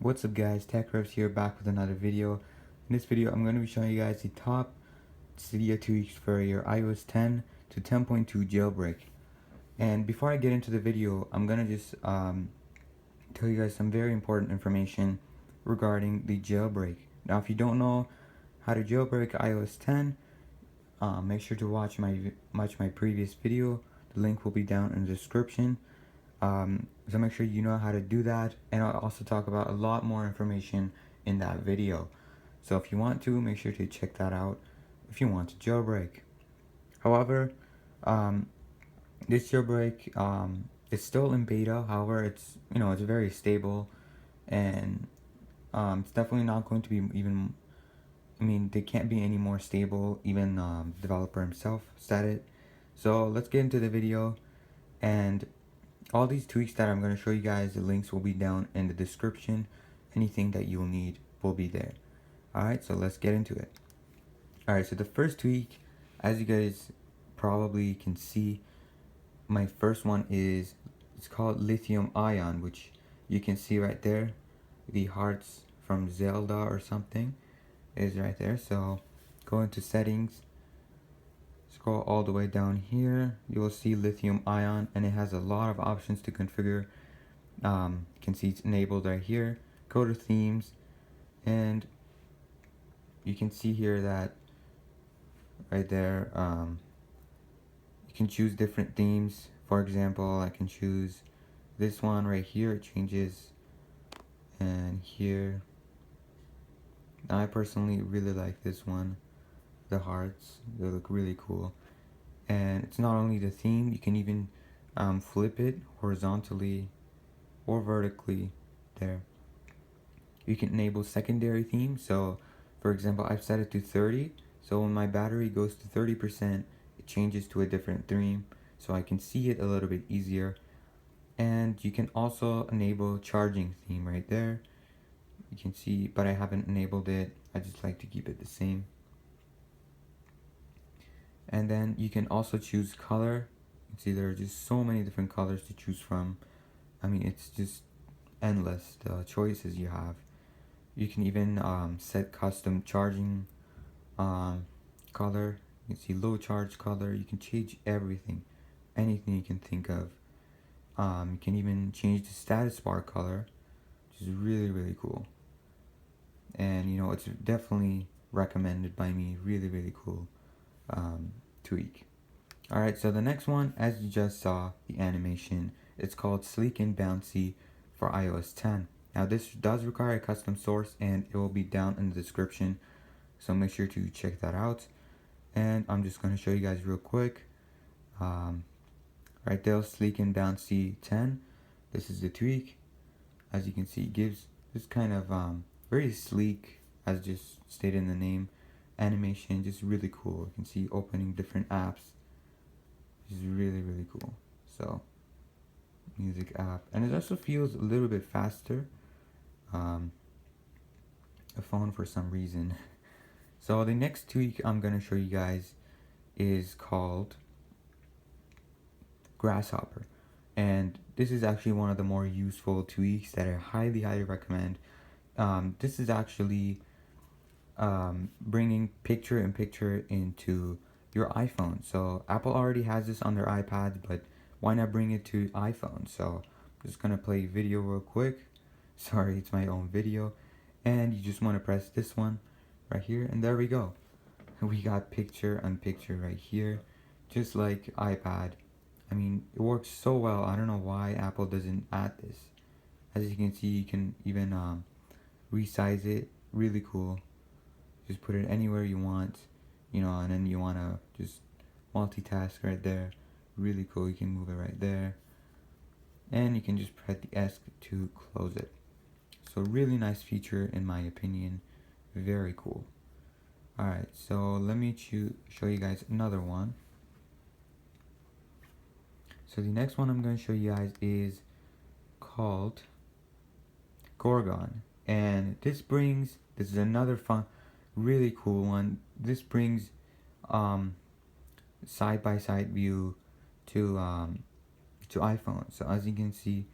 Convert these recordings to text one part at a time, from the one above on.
What's up guys, TechRevs here, back with another video. In this video I'm going to be showing you guys the top Cydia tweaks for your iOS 10 to 10.2 jailbreak. And before I get into the video, I'm going to just tell you guys some very important information regarding the jailbreak. Now if you don't know how to jailbreak iOS 10, make sure to watch my previous video. The link will be down in the description. So make sure you know how to do that, and I'll also talk about a lot more information in that video. So if you want to, make sure to check that out if you want to jailbreak. However, this jailbreak is still in beta. However, it's very stable, and it's definitely not going to be even. They can't be any more stable. Even the developer himself said it. So let's get into the video, and all these tweaks that I'm going to show you guys, the links will be down in the description. Anything that you'll need will be there. Alright, so let's get into it. Alright, so the first tweak, as you guys probably can see, my first one is, it's called lithium ion, which you can see right there. The hearts from Zelda or something is right there. So go into settings, scroll all the way down here, you will see lithium ion, and it has a lot of options to configure. You can see it's enabled right here. Go to themes, and you can see here that right there you can choose different themes. For example, I can choose this one right here. It changes, and here I personally really like this one. The hearts, they look really cool. And it's not only the theme, you can even flip it horizontally or vertically there. You can enable secondary theme. So for example, I've set it to 30, so when my battery goes to 30%, it changes to a different theme, so I can see it a little bit easier. And you can also enable charging theme right there. You can see, but I haven't enabled it. I just like to keep it the same. And then you can also choose color. You can see there are just so many different colors to choose from. It's just endless, the choices you have. You can even set custom charging color. You can see low charge color. You can change everything, anything you can think of. You can even change the status bar color, which is really cool. And it's definitely recommended by me. Really cool tweak. Alright, so the next one, as you just saw the animation, it's called Sleek and Bouncy for iOS 10. Now this does require a custom source, and it will be down in the description, so make sure to check that out. And I'm just going to show you guys real quick. Right there, Sleek and Bouncy 10. This is the tweak. As you can see, it gives this kind of very sleek, as just stated in the name, animation, just really cool. You can see opening different apps, which is really cool. So music app, and it also feels a little bit faster, a phone for some reason. So the next tweak I'm gonna show you guys is called Grasshopper, and this is actually one of the more useful tweaks that I highly recommend. This is actually bringing picture-in-picture into your iPhone. So Apple already has this on their iPads, but why not bring it to iPhone? So I'm just gonna play video real quick. Sorry, it's my own video. And you just want to press this one right here, and there we go. We got picture-in-picture right here, just like iPad. It works so well. I don't know why Apple doesn't add this. As you can see, you can even resize it. Really cool. Just put it anywhere you want, and then you want to just multitask right there. Really cool. You can move it right there, and you can just press the S to close it. So really nice feature in my opinion. Very cool. Alright, so let me show you guys another one. So the next one I'm going to show you guys is called Gorgon, and this is another fun, really cool one. This brings side-by-side view to iPhone. So as you can see,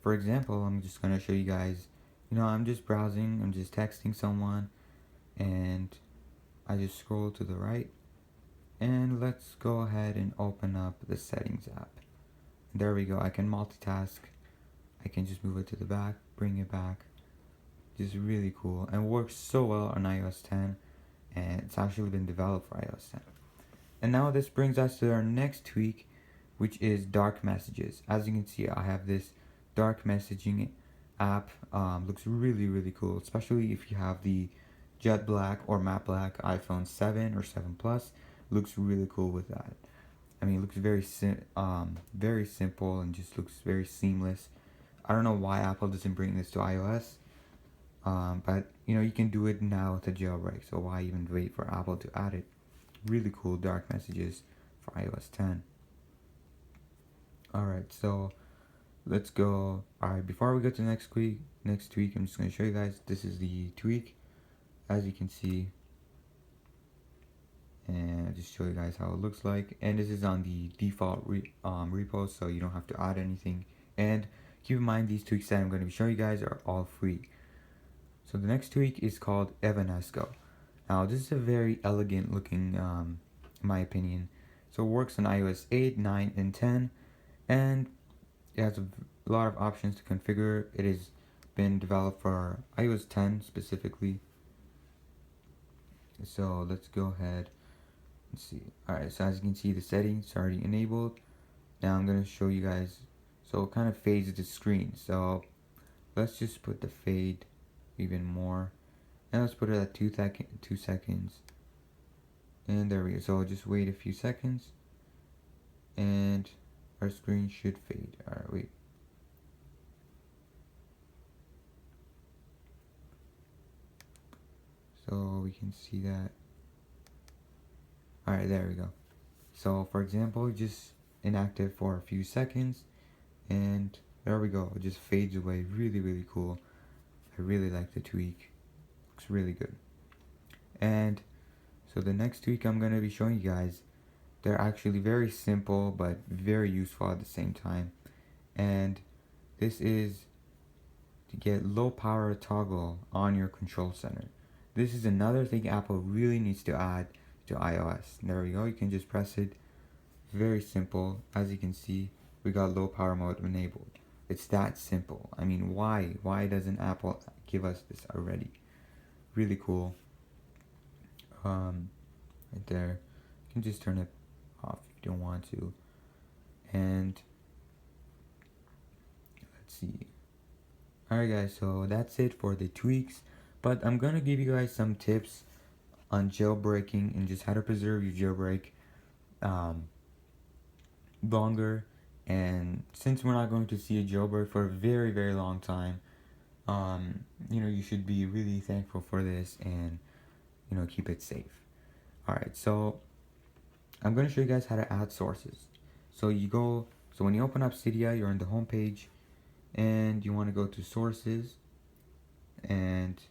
for example, I'm just going to show you guys I'm just browsing, I'm just texting someone, and I just scroll to the right, and let's go ahead and open up the settings app. There we go. I can multitask. I can just move it to the back, bring it back. Just really cool, and works so well on iOS 10, and it's actually been developed for iOS 10. And now this brings us to our next tweak, which is DarkMessages. As you can see, I have this dark messaging app. Looks really cool, especially if you have the jet black or matte black iPhone 7 or 7 Plus. Looks really cool with that. I mean, it looks very simple and just looks very seamless. I don't know why Apple doesn't bring this to iOS, but you can do it now with a jailbreak. So why even wait for Apple to add it? Really cool dark messages for iOS 10. Alright, so let's go. Alright, before we go to the next tweak, I'm just going to show you guys. This is the tweak, as you can see, and I'll just show you guys how it looks like. And this is on the default repo, so you don't have to add anything. And keep in mind, these tweaks that I'm going to be showing you guys are all free. So the next tweak is called Evanesco. Now this is a very elegant looking, in my opinion. So it works on iOS 8, 9, and 10, and it has a lot of options to configure. It has been developed for iOS 10 specifically. So let's go ahead and see. Alright, so as you can see, the settings are already enabled. Now I'm going to show you guys. So it kind of fades the screen. So let's just put the fade even more. And let's put it at 2 seconds. And there we go. So I'll just wait a few seconds, and our screen should fade. Alright, wait. So we can see that. Alright, there we go. So for example, just inactive for a few seconds, and there we go. It just fades away. Really cool. I really like the tweak. Looks really good. And so the next tweak I'm going to be showing you guys, they're actually very simple but very useful at the same time. And this is to get low power toggle on your control center. This is another thing Apple really needs to add to iOS. There we go. You can just press it. Very simple. As you can see, we got low power mode enabled. It's that simple. I mean, why doesn't Apple give us this already? Really cool. Right there. You can just turn it off if you don't want to. And let's see. Alright guys, so that's it for the tweaks. But I'm gonna give you guys some tips on jailbreaking and just how to preserve your jailbreak longer. And since we're not going to see a jailbreak for a very long time, you should be really thankful for this and keep it safe. Alright, so I'm going to show you guys how to add sources. So when you open up Cydia, you're on the home page, and you want to go to sources, and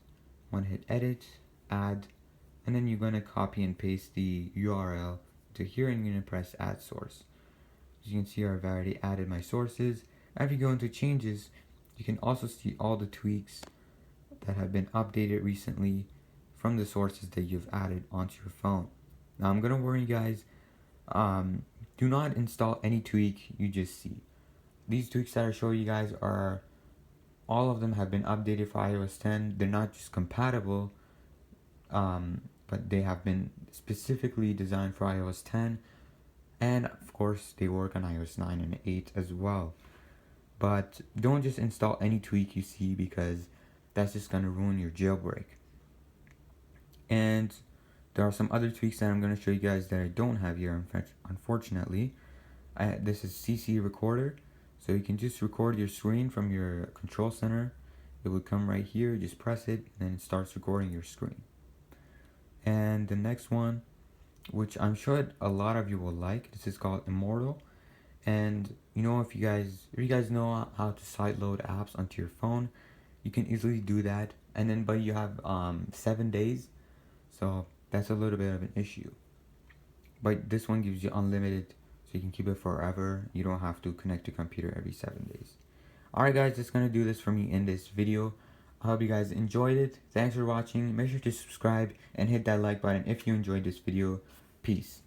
want to hit edit, add, and then you're going to copy and paste the URL to here, and you're going to press add source. As you can see, I've already added my sources. If you go into changes, you can also see all the tweaks that have been updated recently from the sources that you've added onto your phone. Now I'm gonna warn you guys, do not install any tweak you just see. These tweaks that I show you guys all of them have been updated for iOS 10. They're not just compatible, but they have been specifically designed for iOS 10. And of course, they work on iOS 9 and 8 as well. But don't just install any tweak you see, because that's just going to ruin your jailbreak. And there are some other tweaks that I'm going to show you guys that I don't have here, unfortunately. This is CC Recorder. So you can just record your screen from your control center. It would come right here, just press it, and then it starts recording your screen. And the next one, which I'm sure a lot of you will like, this is called Immortal. And if you guys know how to sideload apps onto your phone, you can easily do that. And then but you have 7 days, so that's a little bit of an issue. But this one gives you unlimited, so you can keep it forever. You don't have to connect to computer every 7 days. Alright guys, that's gonna do this for me in this video. I hope you guys enjoyed it. Thanks for watching. Make sure to subscribe and hit that like button if you enjoyed this video. Peace.